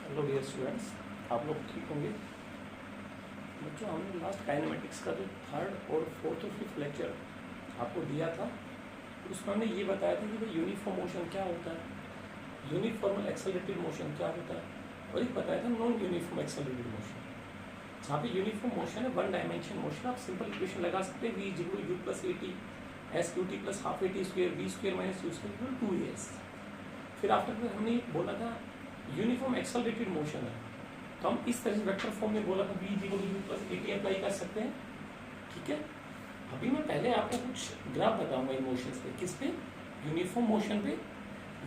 Hello dear students, आप लोग ठीक होंगे। बच्चों, हमने लास्ट काइनेमेटिक्स का जो थर्ड और फोर्थ और फिफ्थ लेक्चर आपको दिया था, उसमें हमने ये बताया था कि भाई यूनिफॉर्म मोशन क्या होता है, यूनिफॉर्मल एक्सेलरेटेड मोशन क्या होता है, और एक बताया था नॉन यूनिफॉर्म एक्सेलरेटेड मोशन। जहाँ पे यूनिफॉर्म मोशन है, वन डायमेंशन मोशन, आप सिंपल इक्वेशन लगा सकते हैं, v equal to u plus a t s q t plus half a t square v square minus u square equal to a s. फिर after में हमने बोला था यूनिफॉर्म एक्सेलरेटेड मोशन है, तो हम इस तरह से वेक्टर फॉर्म में बोला था v equal to u plus a t apply कर सकते हैं। ठीक है, अभी मैं पहले आपको कुछ ग्राफ बताऊंगा इन मोशंस पे। किस पे? यूनिफॉर्म मोशन पे,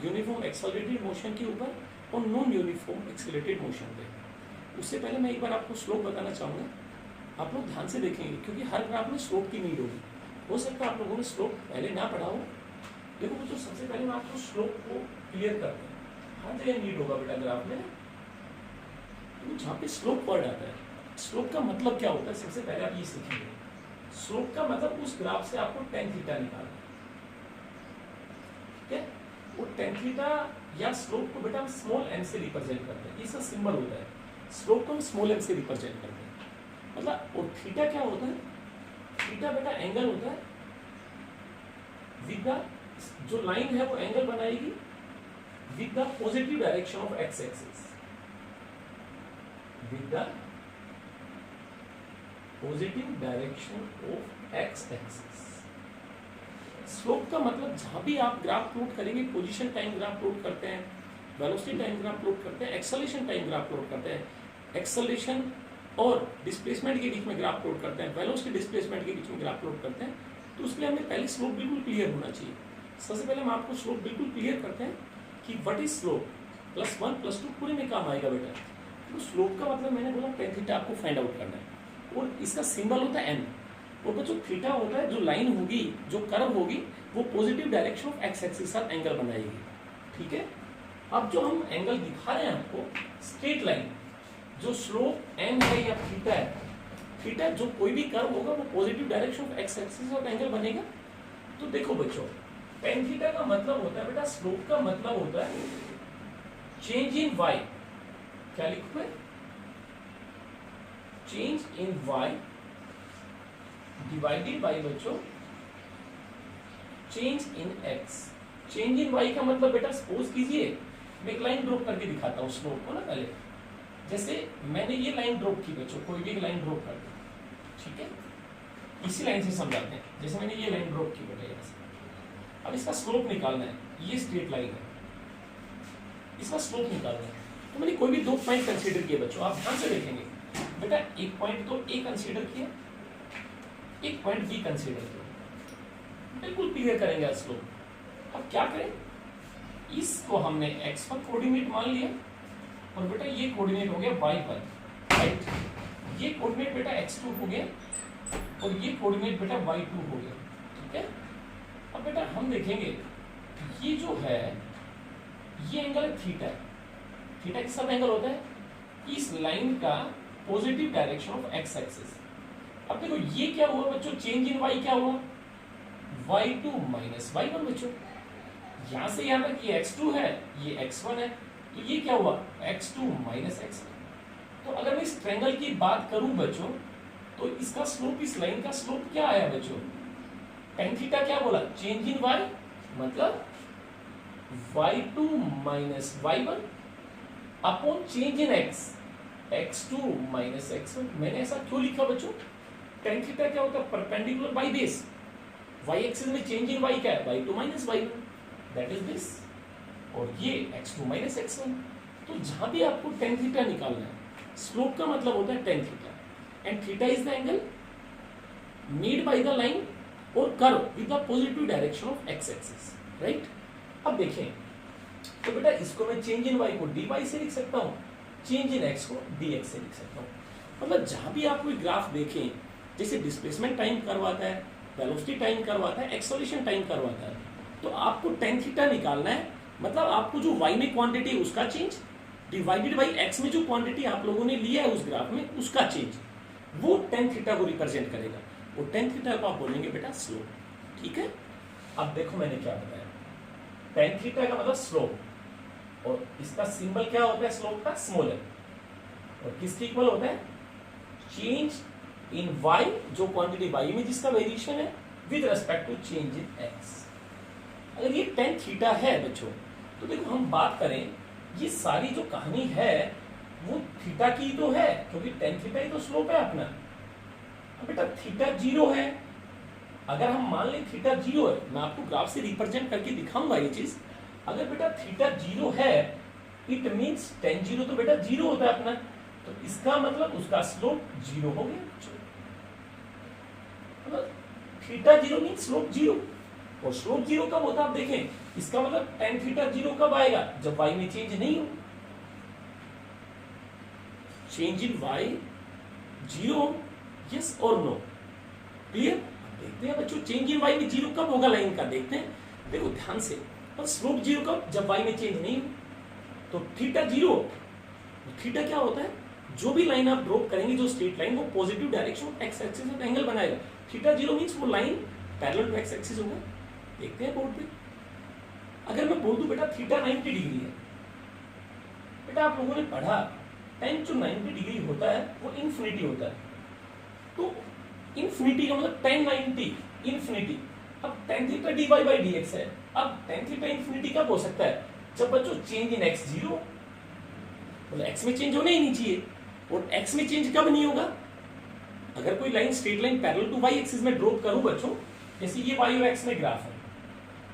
यूनिफॉर्म एक्सेलरेटेड मोशन के ऊपर, और नॉन यूनिफॉर्म एक्सेलरेटेड मोशन पे। उससे पहले मैं एक बार आपको स्लोप बताना चाहूँगा, आप लोग ध्यान से देखेंगे क्योंकि हर ग्राफ में स्लोप की नीड होगी। हो सकता है आप लोगों ने स्लोप पहले ना पढ़ा हो। देखो बच्चों, सबसे पहले मैं आपको स्लोप को क्लियर करते हैं। हर जगह नीड होगा बेटा ग्राफ में, तो जहाँ पे स्लोप वर्ड आता है, स्लोप का मतलब क्या होता है, सबसे पहले आप ये सीखेंगे। स्लोप का मतलब उस ग्राफ से आपको टेन थीटा निकालना है। ठीक है, वो टेन थीटा या स्लोप को बेटा हम स्मॉल एम से रिप्रेजेंट करते हैं, इसका सिंबल होता है। स्लोप को हम स्मॉल एम से रिप्रेजेंट करते हैं, मतलब और थीटा क्या होता है? थीटा बेटा एंगल होता है विद द, जो लाइन है वो एंगल बनाएगी with the positive direction of x axis, with the positive direction of x axis। Slope का मतलब जहां भी आप ग्राफ प्लॉट करेंगे, पोजीशन टाइम ग्राफ प्लॉट करते हैं, वेलोसिटी टाइम ग्राफ प्लॉट करते हैं, एक्सेलरेशन टाइम ग्राफ प्लॉट करते हैं, एक्सेलरेशन और डिस्प्लेसमेंट के बीच में ग्राफ प्लॉट करते हैं, वेलोसिटी डिस्प्लेसमेंट के बीच में ग्राफ प्लॉट करते हैं, तो उसके लिए हमें पहले स्लोप बिल्कुल क्लियर होना चाहिए। सबसे पहले हम आपको स्लोप बिल्कुल क्लियर करते हैं कि व्हाट इज स्लोप। +1 +2 पूरे में काम आएगा बेटा। तो स्लोप का मतलब मैंने बोला टेन थीटा आपको फाइंड आउट करना है, और इसका सिंबल होता है एन। और बच्चों थीटा होता है जो लाइन होगी, जो कर्व होगी, वो positive direction of x axis के साथ एंगल बनाएगी। ठीक है, अब जो हम एंगल दिखा रहे हैं आपको, स्ट्रेट लाइन, जो स्लोप एन है या थीटा है, थीटा जो कोई भी कर्व होगा वो positive direction of x axis के साथ एंगल बनेगा। तो देखो बच्चों, टेन थीटा का मतलब होता है बेटा, स्लोप का मतलब होता है चेंज इन वाई। क्या लिखो है? Change in y divided by बच्चों change in x. Change in y का मतलब बेटा, सपोज कीजिए मैं एक लाइन ड्रॉप करके दिखाता हूं स्लोप को ना। पहले जैसे मैंने ये लाइन ड्रॉप की बच्चों, कोई भी एक लाइन ड्रॉप कर दी, ठीक है, इसी लाइन से समझाते हैं। जैसे मैंने ये लाइन ड्रॉप की बेटा यहाँ से, अब इसका स्लोप निकालना है, ये स्ट्रेट लाइन है, इसका स्लोप निकालना है। तो मैंने कोई भी दो पॉइंट कंसीडर किए बच्चों, आप ध्यान से देखेंगे बेटा, एक पॉइंट तो ए कंसीडर किया, एक पॉइंट बी कंसीडर किया, बिल्कुल क्लियर करेंगे आज स्लोप। अब क्या करें, इसको हमने एक्स पर कोऑर्डिनेट मान लिया, और बेटा ये कोऑर्डिनेट हो गया वाई पर, राइट। ये कोऑर्डिनेट बेटा x2 हो गया, और ये कोऑर्डिनेट बेटा y2 हो गया। ठीक है, अब बेटा हम देखेंगे ये जो है, ये एंगल है थीटा। थीटा किस एंगल होता है? इस लाइन का positive direction of x axis. अब देखो ये क्या हुआ बच्चों, चेंज इन वाई क्या हुआ, y2 माइनस y1 बच्चों। यहां से यहां तक ये x2 है, ये x1 है, तो ये क्या हुआ, x2 माइनस x1। तो अगर मैं इस ट्रायंगल की बात करूं बच्चों, तो इसका स्लोप, इस लाइन का स्लोप क्या आया बच्चों, टेन थीटा क्या बोला, चेंज इन वाई, मतलब y2 minus y1 upon change in x, x2 minus x1। मैंने ऐसा क्यों लिखा बच्चों, टेन थीटा क्या होता है, perpendicular by base. y axis में चेंज इन y क्या है, y2 minus y1, that is this, और ये x2 माइनस x1। तो जहां भी आपको टेन थीटा निकालना है, स्लोप का मतलब होता है tan theta, and theta is the angle made by the line और curve with the positive direction of x axis, right. अब देखें, तो बेटा इसको मैं चेंज इन वाई को डी वाई से लिख सकता हूँ, चेंज इन एक्स को डी एक्स से लिख सकता हूँ। मतलब जहां भी आप कोई ग्राफ देखें, जैसे डिस्प्लेसमेंट टाइम करवाता है, वेलोसिटी टाइम करवाता है, एक्सेलरेशन टाइम करवाता है, तो आपको टेन थीटा निकालना है। मतलब आपको जो वाई में क्वांटिटी है उसका चेंज डिवाइडेड बाई एक्स में जो क्वांटिटी आप लोगों ने लिया है उस ग्राफ में, उसका चेंज, वो टेन थीटा को रिप्रेजेंट करेगा। वो टेन थीटा को आप बोलेंगे बेटा स्लोप। ठीक है, अब देखो मैंने क्या बताया, टेन थीटा का मतलब स्लोप, और इसका सिंबल क्या होता है स्लोप का, स्मॉलर। और किसके इक्वल होता है, चेंज इन y, जो क्वांटिटी y में जिसका वेरिएशन है, with respect to change in x। अगर ये tan थीटा है बच्चों, तो देखो हम बात करें, ये सारी जो कहानी है वो थीटा की तो है, क्योंकि tan थीटा ही तो स्लोप है अपना। अब बेटा थीटा 0 है, अगर हम मान लें थीटा 0 है, मैं आपको ग्राफ से रिप्रेजेंट करके दिखाऊंगा ये चीज। अगर बेटा थीटा 0 है, इट मींस tan 0 तो बेटा 0 होता है अपना, तो इसका मतलब उसका स्लोप 0 हो गया। मतलब थीटा 0 मींस स्लोप 0, और स्लोप 0 कब होता है आप देखें, इसका मतलब tan थीटा 0 कब आएगा, जब y में चेंज नहीं हो। चेंज इन y 0, यस और नो, क्लियर। देखते हैं बच्चों चेंज इन y में 0 कब होगा लाइन का, देखते हैं, देखो ध्यान से। और स्लोप 0 कब, जब y में चेंज नहीं हो। तो थीटा 0, थीटा क्या होता है, जो भी लाइन आप ड्रॉप करेंगे, जो स्ट्रेट लाइन, वो पॉजिटिव डायरेक्शन एक्स एक्सिस में एंगल बनाएगा। थीटा 0 मींस वो line parallel to x axis होगा। देखते हैं बोर्ड पे, अगर मैं बोल दूं बेटा थीटा 90 डिग्री है, बेटा आप लोगों ने पढ़ा tan जो 90 डिग्री होता है वो इन्फिनिटी होता है। तो इन्फिनिटी का मतलब tan 90 इन्फिनिटी। अब tan theta dy by dx है। अब tan थीटा इन्फिनिटी कब हो सकता है, जब बच्चों चेंज इन x 0, मतलब x में चेंज होना ही नहीं चाहिए। और x में चेंज कब नहीं होगा, अगर कोई line straight line parallel to y axis में ड्रॉप करूं बच्चों, जैसे ये y और x में ग्राफ है,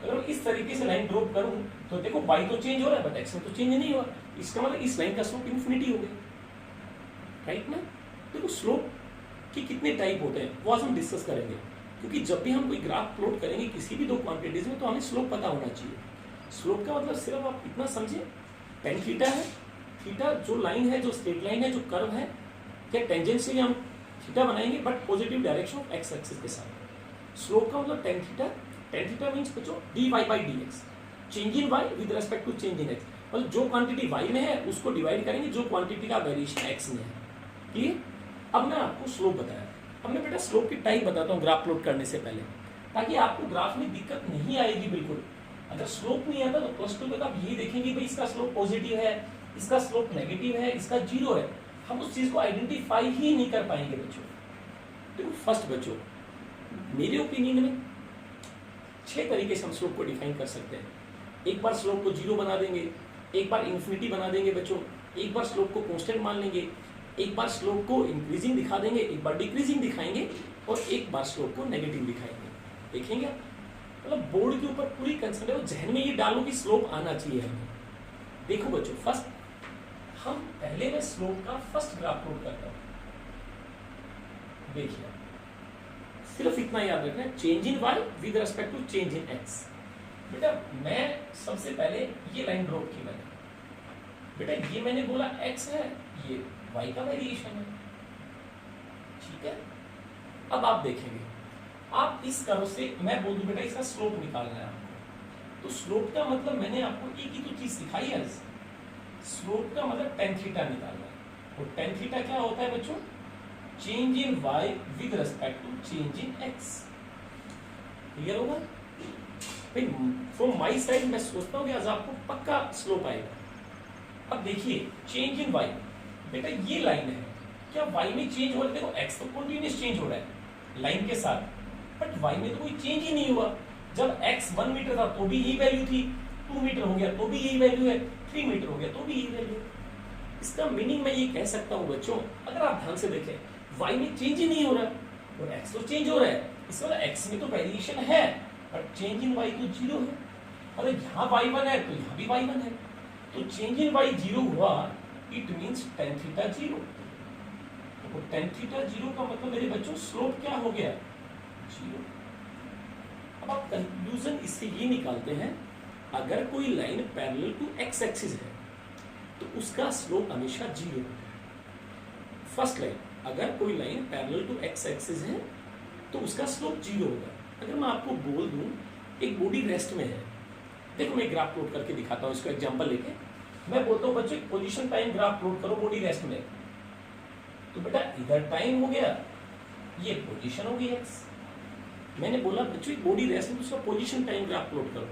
अगर मैं इस तरीके से लाइन ड्रॉप करूं तो देखो y तो चेंज हो रहा है बट x में तो चेंज नहीं हुआ, इसका मतलब इस लाइन का स्लोप इन्फिनिटी हो गया, राइट ना। देखो स्लोप के कितने टाइप होते हैं वो आज हम डिस्कस करेंगे, क्योंकि जब भी हम कोई ग्राफ प्लॉट करेंगे किसी भी दो क्वांटिटीज में, तो हमें स्लोप पता होना चाहिए। स्लोप का मतलब सिर्फ आप इतना समझे, tan थीटा है, थीटा जो लाइन है, जो स्ट्रेट लाइन है, जो कर्व है, क्या टेंजेंशियली हम थीटा बनाएंगे but positive direction of x axis के साथ। स्लोप का मतलब tan थीटा मींस बच्चों dy by dx, change in y with respect to change in x, मतलब जो क्वांटिटी y में है उसको डिवाइड करेंगे जो क्वांटिटी का वेरिएशन x में है, क्लियर। अब मैं आपको स्लोप बताया, अब मैं बेटा स्लोप की टाइप बताता हूँ ग्राफ प्लॉट करने से पहले, ताकि आपको ग्राफ में दिक्कत नहीं आएगी बिल्कुल। अगर स्लोप नहीं आता तो प्लस 2 में आप यही देखेंगे भाई इसका स्लोप पॉजिटिव है, इसका स्लोप नेगेटिव है, इसका 0 है, हम उस चीज को आइडेंटिफाई ही नहीं कर पाएंगे बच्चों। देखो फर्स्ट बच्चों, मेरे ओपिनियन में 6 तरीके से हम स्लोप को डिफाइन कर सकते हैं। एक बार स्लोप को 0 बना देंगे, एक बार इन्फिनिटी बना देंगे बच्चों, एक बार स्लोप को कांस्टेंट मान लेंगे, एक बार स्लोप को इंक्रीजिंग दिखा देंगे, एक बार डिक्रीजिंग दिखाएंगे, और एक बार स्लोप को नेगेटिव दिखाएंगे। देखेंगे मतलब बोर्ड के ऊपर पूरी कंसर्न है, जहन में ये डालो कि स्लोप आना चाहिए हमें। देखो बच्चों फर्स्ट हम पहले मैं स्लोप का फर्स्ट ग्राफ प्लॉट करता हूं। देखिए सिर्फ इतना याद रखना, change in y with respect to change in x। बेटा मैं सबसे पहले ये लाइन ड्रॉप की मैंने, बेटा ये मैंने बोला x है, ये y का वेरिएशन है, ठीक है। अब आप देखेंगे, आप इस कर्व से मैं बोल दूं बेटा इसका स्लोप निकालना है आपको, तो स्लोप का मतलब मैंने आपको एक ही तो चीज सिखाई है, स्लोप का मतलब tan थीटा निकालना है, और tan थीटा क्या होता है बच्चों, change in y with respect to change in x। Clear होगा भाई, फ्रॉम माय साइड मैं सोचता हूं कि आज आपको पक्का स्लोप आएगा। अब देखिए चेंज इन y, बेटा ये लाइन है, क्या y में चेंज हो रहा है, देखो x तो कंटीन्यूअस चेंज हो रहा है लाइन के साथ, बट y में तो कोई चेंज ही नहीं हुआ। जब x 1 मीटर था तो भी यही वैल्यू थी, 2 मीटर हो गया तो भी यही वैल्यू है, 3 मीटर हो गया तो भी यही वैल्यू। इसका मीनिंग मैं ये कह सकता हूं बच्चों, अगर आप ध्यान से देखें y में चेंज ही नहीं हो रहा और x तो चेंज हो रहा है, इसका मतलब x में तो वेरिएशन है बट चेंज इन y तो 0 है। अगर यहाँ y1 है तो यहाँ भी y1 है, तो चेंज इन y 0 हुआ, इट मींस tan थीटा 0। तो tan थीटा 0 का मतलब मेरे बच्चों स्लोप क्या हो गया, 0। अब आप कंक्लूजन इससे ये निकालते हैं, अगर कोई line parallel to x axis है तो उसका स्लोप हमेशा 0 होता है। फर्स्ट लाइन, अगर कोई line parallel to x axis है तो उसका स्लोप 0 होगा। अगर मैं आपको बोल दूं एक बॉडी रेस्ट में है, देखो मैं ग्राफ प्लॉट करके दिखाता हूं इसको एग्जांपल लेके। मैं बोलता हूं बच्चों पोजीशन टाइम ग्राफ प्लॉट करो बॉडी रेस्ट में, तो बेटा इधर टाइम हो गया, ये पोजीशन होगी x। मैंने बोला बच्चों बॉडी रेस्ट में उसका पोजीशन टाइम ग्राफ प्लॉट करो।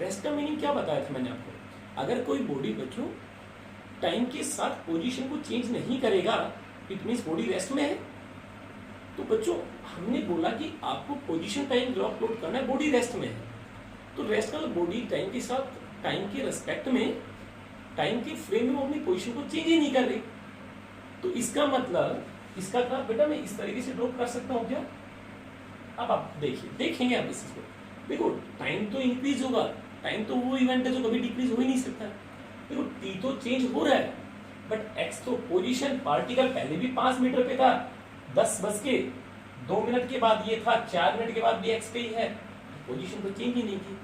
रेस्ट का मीनिंग क्या बताया था मैंने आपको, अगर कोई बॉडी बच्चों टाइम के साथ पोजीशन को चेंज नहीं करेगा, इट मीन्स बॉडी रेस्ट में है। तो बच्चों हमने बोला कि आपको पोजीशन टाइम ग्राफ प्लॉट करना है, बॉडी रेस्ट में है। तो रेस्ट का बॉडी टाइम के साथ, टाइम के रेस्पेक्ट में, टाइम के फ्रेम में अपनी पोजीशन को चेंज ही नहीं कर रही। तो इसका मतलब इसका ग्राफ बेटा मैं इस तरीके से ड्रॉ कर सकता हूँ क्या? अब आप देखिए, देखेंगे आप इसको। देखो टाइम तो इंक्रीज होगा, टाइम तो वो इवेंट है जो कभी डिक्रीज हो ही नहीं सकता। देखो टी तो चेंज हो रहा है, बट एक्स तो पोजीशन, पार्टिकल पहले भी 5 मीटर पे था, 10:02 के बाद ये था, 4 मिनट के बाद भी एक्स पे ही है, पोजीशन तो चेंज ही नहीं की।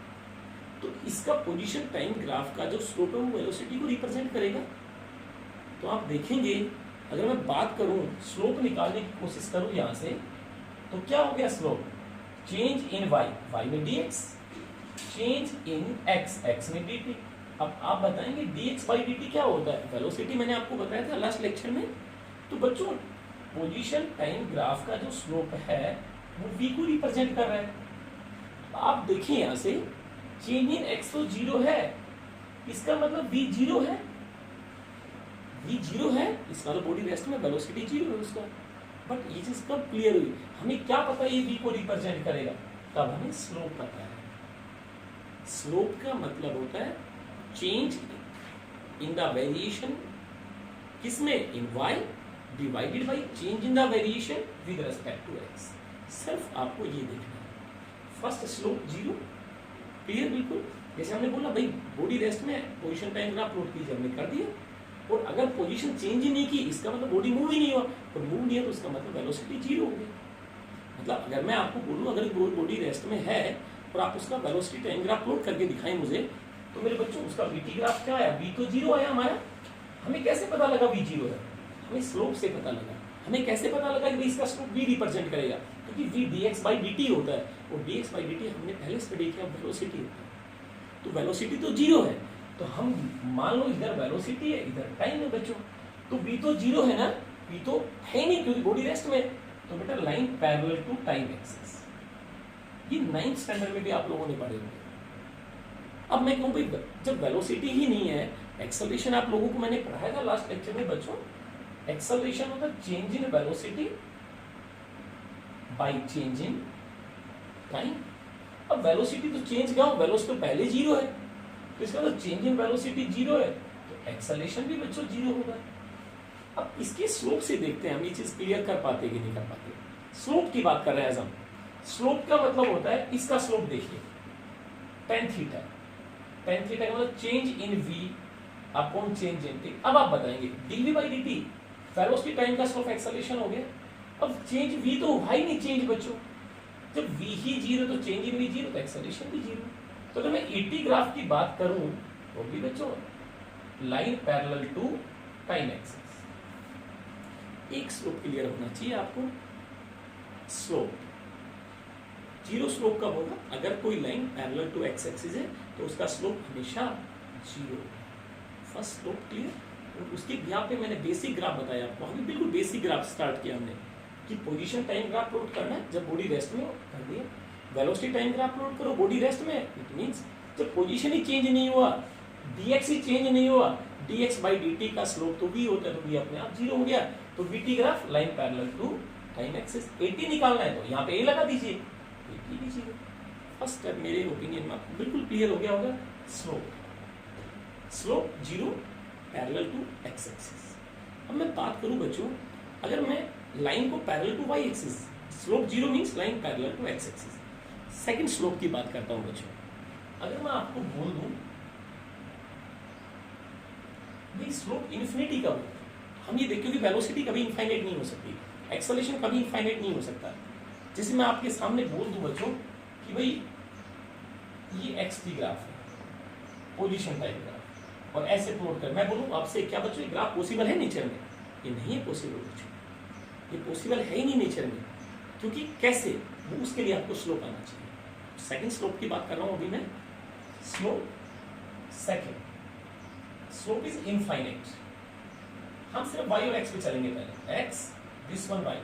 तो इसका पोजीशन टाइम ग्राफ का जो स्लोप है वो वेलोसिटी को रिप्रेजेंट करेगा। तो आप देखेंगे अगर मैं बात करूं, स्लोप निकालने की कोशिश करूं यहां से, तो क्या हो गया slope? Change in y, y में dx, change in x, x में dt। अब आप बताएंगे dx by dt क्या होता है? वेलोसिटी मैंने आपको बताया था लास्ट लेक्चर में। तो बच्चों पोजीशन टाइम ग्राफ का जो स्लोप है वो v को रिप्रेजेंट कर रहा है। आप देखिए यहां से चेंज इन x तो 0 है, इसका मतलब v 0 है, v 0 है, इसका तो बॉडी रेस्ट में, वेलोसिटी 0 है उसका। बट ये चीज कब क्लियर हुई? हमें क्या पता ये v को रिप्रेजेंट करेगा? तब हमें स्लोप पता है। स्लोप का मतलब होता है चेंज इन द वेरिएशन, किसमें? In y divided by change in the variation with respect to x। सिर्फ आपको ये देखना है। फर्स्ट स्लोप 0, क्लियर बिल्कुल। जैसे हमने बोला भाई बॉडी रेस्ट में पोजीशन टाइम ग्राफ प्लॉट कीजिए, हमने कर दिया। और अगर पोजीशन चेंज ही नहीं की, इसका मतलब बॉडी मूव ही नहीं हुआ, और मूव नहीं है तो उसका मतलब वेलोसिटी 0 हो गई। मतलब अगर मैं आपको बोलूं अगर बॉडी रेस्ट में है और आप उसका वेलोसिटी टाइम ग्राफ प्लॉट करके दिखाएं मुझे, तो मेरे बच्चों उसका वीटी ग्राफ क्या आया? v तो 0 आया हमारा। हमें कैसे पता लगा v 0 है? हमें स्लोप से पता लगा। हमें कैसे पता लगा कि इसका स्लोप v रिप्रेजेंट करेगा? क्योंकि v dx by dt होता है, और dx by dt हमने पहले स्टडी किया वेलोसिटी होता है। तो वेलोसिटी तो 0 है, तो हम मान लो इधर वेलोसिटी है, इधर टाइम है बच्चों। तो v तो 0 है ना, v तो है नहीं क्योंकि बॉडी रेस्ट में। तो बेटा line parallel to time axis, ये 9th स्टैंडर्ड में भी आप लोगों ने पढ़े होंगे। अब मैं कहूं भाई जब वेलोसिटी ही नहीं है, एक्सेलरेशन आप लोगों को मैंने पढ़ाया था लास्ट लेक्चर में बच्चों। एक्सेलरेशन होता है change in velocity bye change in time. अब वेलोसिटी तो चेंज क्या हो, वेलोसिटी तो पहले 0 है, तो इसका मतलब चेंज इन वेलोसिटी 0 है, तो एक्सेलरेशन भी बच्चों 0 होगा। अब इसके स्लोप से देखते हैं हम ये चीज क्लियर कर पाते कि नहीं कर पाते। स्लोप की बात कर रहे हैं हम। स्लोप का मतलब होता है, इसका स्लोप देखिए tan थीटा। tan थीटा का मतलब change in v upon change in t। अब आप बताएंगे dv by dt velocity time का स्लोप एक्सेलरेशन हो गया। अब चेंज v तो हुआ ही नहीं चेंज बच्चों, जब v ही 0 तो चेंज इन v 0 तो एक्सेलरेशन भी 0। तो अगर मैं ET ग्राफ की बात करूं तो भी बच्चों line parallel to time axis. एक स्लोप क्लियर होना चाहिए आपको। स्लोप 0 स्लोप कब होगा? अगर कोई line parallel to x axis है तो उसका स्लोप हमेशा 0। First slope clear. और उसके यहाँ पे मैंने बेसिक ग्राफ बताया आपको, हमने बिल्कुल बेसिक ग्राफ स्टार्ट किया हमने कि पोजीशन टाइम ग्राफ प्लॉट करना है जब बॉडी रेस्ट में हो, कर दिया। वेलोसिटी टाइम ग्राफ प्लॉट करो बॉडी रेस्ट में, इट मींस जब पोजीशन ही चेंज नहीं हुआ, dx ही चेंज नहीं हुआ, dx by dt का स्लोप तो v होता है, तो v अपने आप 0 हो गया। तो vt graph line parallel to time axis. 80 निकालना है तो यहाँ पे a लगा दीजिए, 80 लीजिए। फर्स्ट स्टेप मेरे ओपिनियन में आपको बिल्कुल क्लियर हो गया होगा। Slope 0 parallel to x axis. अब मैं बात करूं बच्चों, अगर मैं लाइन को parallel to y axis, slope 0 means line parallel to x axis. Second slope की बात करता हूं बच्चों। अगर मैं आपको बोल दूं भाई स्लोप इन्फिनिटी कब होता है, हम ये देखिए कि वेलोसिटी कभी इनफाइनाइट नहीं हो सकती, एक्सेलरेशन कभी इनफाइनाइट नहीं हो सकता। जैसे मैं आपके सामने बोल दूं बच्चों कि भाई ये x की ग्राफ है, पोजीशन टाइम ग्राफ, और ऐसे प्लॉट कर, मैं बोलूं आपसे क्या बच्चों ये ग्राफ पॉसिबल है नेचर में? ये नहीं है पॉसिबल बच्चों, ये पॉसिबल है ही नहीं नेचर में। क्योंकि कैसे? वो उसके लिए आपको स्लोप आना चाहिए। सेकंड स्लोप की बात कर रहा हूं अभी मैं। Slope second, slope is infinite. हम सिर्फ y और x पे चलेंगे पहले। x दिस वन y,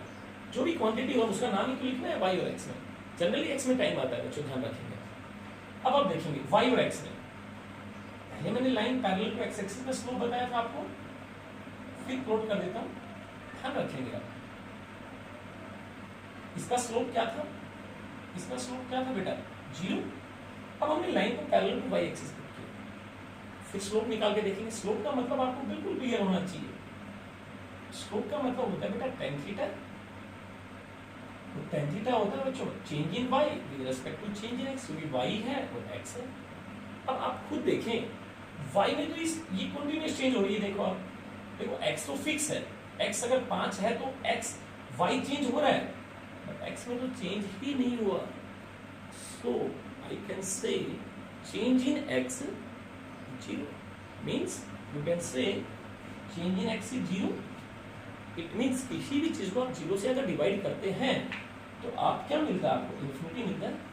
जो भी क्वांटिटी हो उसका नाम ही तो लिखना है y और x में। जनरली x में टाइम आता है बच्चों, ध्यान रखेंगे। अब आप देखेंगे y और x में पहले मैंने line parallel to x axis में स्लोप बताया था आपको, फिर प्लॉट कर देता हूं, ध्यान रखेंगे आप। इसका स्लोप क्या था, इसका स्लोप क्या था बेटा, 0। अब हमने लाइन को पैरेलल टू वाई एक्सिस पे किया, फिर स्लोप निकाल के देखेंगे। स्लोप का मतलब आपको बिल्कुल क्लियर होना चाहिए। स्लोप का मतलब होता है बेटा tan थीटा, तो tan थीटा होता है बच्चों change in y with respect to change in x, क्योंकि y है और x है। अब आप खुद देखें y में तो ये कंटीन्यूअस चेंज हो रही है, देखो आप, देखो x तो फिक्स है, x अगर 5 है तो x y चेंज हो रहा है, बट x में तो चेंज ही नहीं हुआ। So I can say change in x 0 means you can say change in x is 0। It means किसी भी चीज को आप 0 से अगर डिवाइड करते हैं तो आप क्या मिलता है, आपको इन्फिनिटी मिलता है।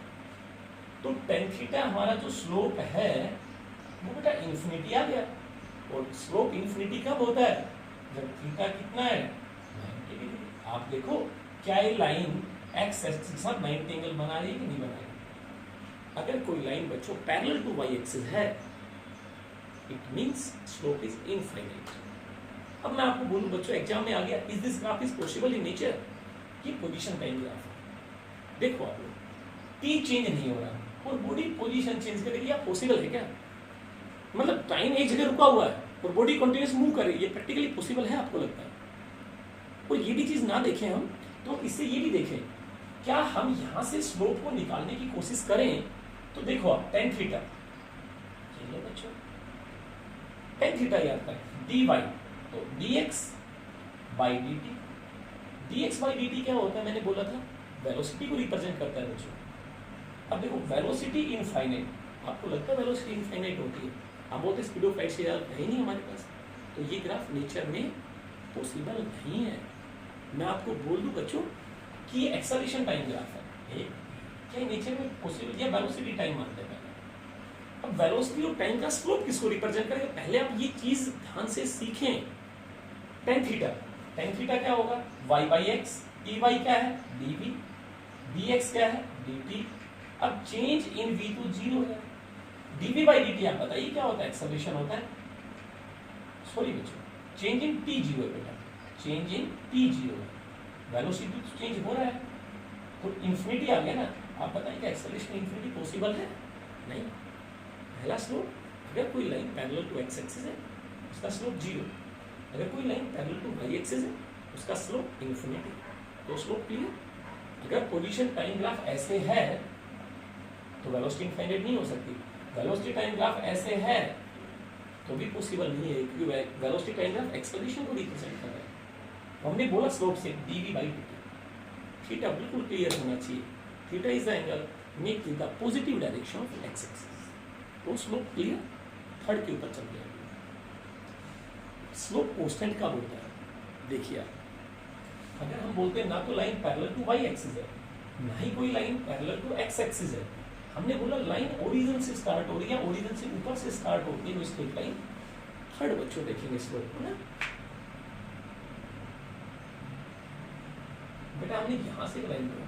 तो tan थीटा हमारा जो स्लोप है वो बेटा इन्फिनिटी आ गया, और स्लोप इन्फिनिटी कब होता है, जब थीटा कितना है 90 डिग्री। आप देखो क्या ये लाइन एक्स एक्सिस के साथ 90 एंगल बना रही है कि नहीं बना रही। अगर कोई लाइन बच्चों पैरेलल टू वाई एक्सिस है, it means slope is infinite. अब मैं आपको बोलूं बच्चों, एग्जाम में आ गया, is this graph is possible in nature, ये पोजीशन टाइम ग्राफ है। देखो आप लोग, टी चेंज नहीं हो रहा और बॉडी पोजीशन चेंज करेगी, या पॉसिबल है क्या, मतलब टाइम एक जगह रुका हुआ है और बॉडी कंटिन्यूअस मूव कर रही है, ये प्रैक्टिकली पॉसिबल है आपको लगता है। और ये भी चीज ना देखें हम, तो इससे ये भी देखें, क्या हम यहां से स्लोप को निकालने की कोशिश करें, तो देखो आप tan थीटा, चलिए बच्चों tan थीटा याद करें, dy तो dx by dt, dx by dt क्या होता है, मैंने बोला था वेलोसिटी को रिप्रेजेंट करता है बच्चों। अब देखो वेलोसिटी इनफाइनाइट, आपको लगता है वेलोसिटी इनफाइनाइट होती है, अब बहुत स्पीड ऑफ लाइट से ज्यादा है नहीं हमारे पास, तो ये ग्राफ नेचर में पॉसिबल नहीं है। मैं आपको बोल दूं बच्चों कि ये एक्सेलरेशन टाइम ग्राफ है, क्या नेचर में पॉसिबल, या वेलोसिटी टाइम मानते हैं। अब वेलोसिटी और टाइम का स्लोप किसको रिप्रेजेंट करेगा, पहले आप ये चीज ध्यान से सीखें। tan थीटा क्या होगा, y by x, dy क्या है dv, dx क्या है dt। अब चेंज इन v तो 0 है, dv by dt आप बताइए क्या होता है, एक्सेलरेशन होता है, सॉरी बच्चों चेंज इन t 0 है बेटा, चेंज इन t 0 है, वेलोसिटी तो चेंज हो रहा है, तो इन्फिनिटी आ गया ना। आप बताइए क्या एक्सेलरेशन इन्फिनिटी पॉसिबल है, नहीं। पहला स्लोप, अगर कोई line parallel to x axis है उसका स्लोप 0, अगर कोई line parallel to y axis है उसका स्लोप इन्फिनिटी, तो स्लोप क्लियर। अगर पोजीशन टाइम ग्राफ ऐसे है तो वेलोसिटी इनफाइनाइट नहीं हो सकती, वेलोसिटी टाइम ग्राफ ऐसे है तो भी पॉसिबल नहीं है, क्योंकि वेलोसिटी टाइम ग्राफ एक्सेलरेशन को रिप्रेजेंट कर रहा है। हमने बोला स्लोप से dv by dt, थीटा बिल्कुल क्लियर होना चाहिए, theta is the angle make in the positive direction of x axis, तो स्लोप क्लियर। थर्ड के ऊपर चल गया, स्लोप कांस्टेंट कब होता है, देखिए आप, अगर हम बोलते हैं ना तो line parallel to y axis है, ना ही कोई line parallel to x axis है, हमने बोला लाइन ओरिजिन से स्टार्ट हो रही है, ओरिजिन से ऊपर से स्टार्ट होती है स्ट्रेट लाइन। थर्ड बच्चों देखेंगे स्लोप को ना, बेटा हमने यहां से लाइन ड्रॉ,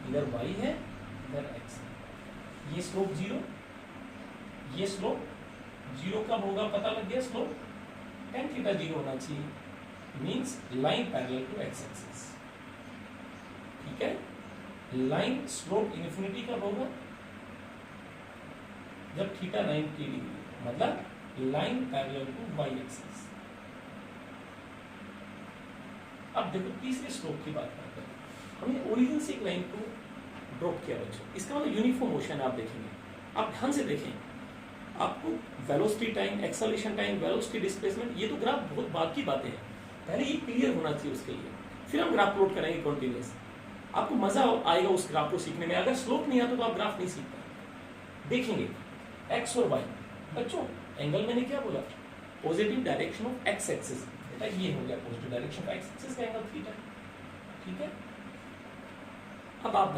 इधर y है इधर x है, ये स्लोप 0, ये स्लोप 0 कब होगा पता लग गया, स्लोप tan थीटा 0 होना चाहिए, means line parallel to x axis, ठीक है। लाइन स्लोप इन्फिनिटी कब होगा, जब थीटा 90 डिग्री, मतलब line parallel to y axis. अब देखो तीसरे स्लोप की बात करते हैं, हमने ओरिजिन से एक लाइन को ड्रॉप किया बच्चों, इसका मतलब यूनिफॉर्म मोशन आप देखेंगे, आप ध्यान से देखें, आपको velocity time, acceleration time, velocity displacement, ये तो ग्राफ बहुत बाद की बातें हैं, पहले ये क्लियर होना चाहिए उसके लिए, फिर हम ग्राफ प्लॉट करेंगे कंटिन्यूअस, आपको मजा आएगा उस ग्राफ को सीखने में। अगर स्लोप नहीं आता तो आप ग्राफ नहीं सीख पाएंगे। देखेंगे एक्स और वाई, बच्चों एंगल मैंने क्या बोला, positive direction of x axis, बेटा ये हो गया positive direction of x axis का एंगल थीटा, ठीक है। अब आप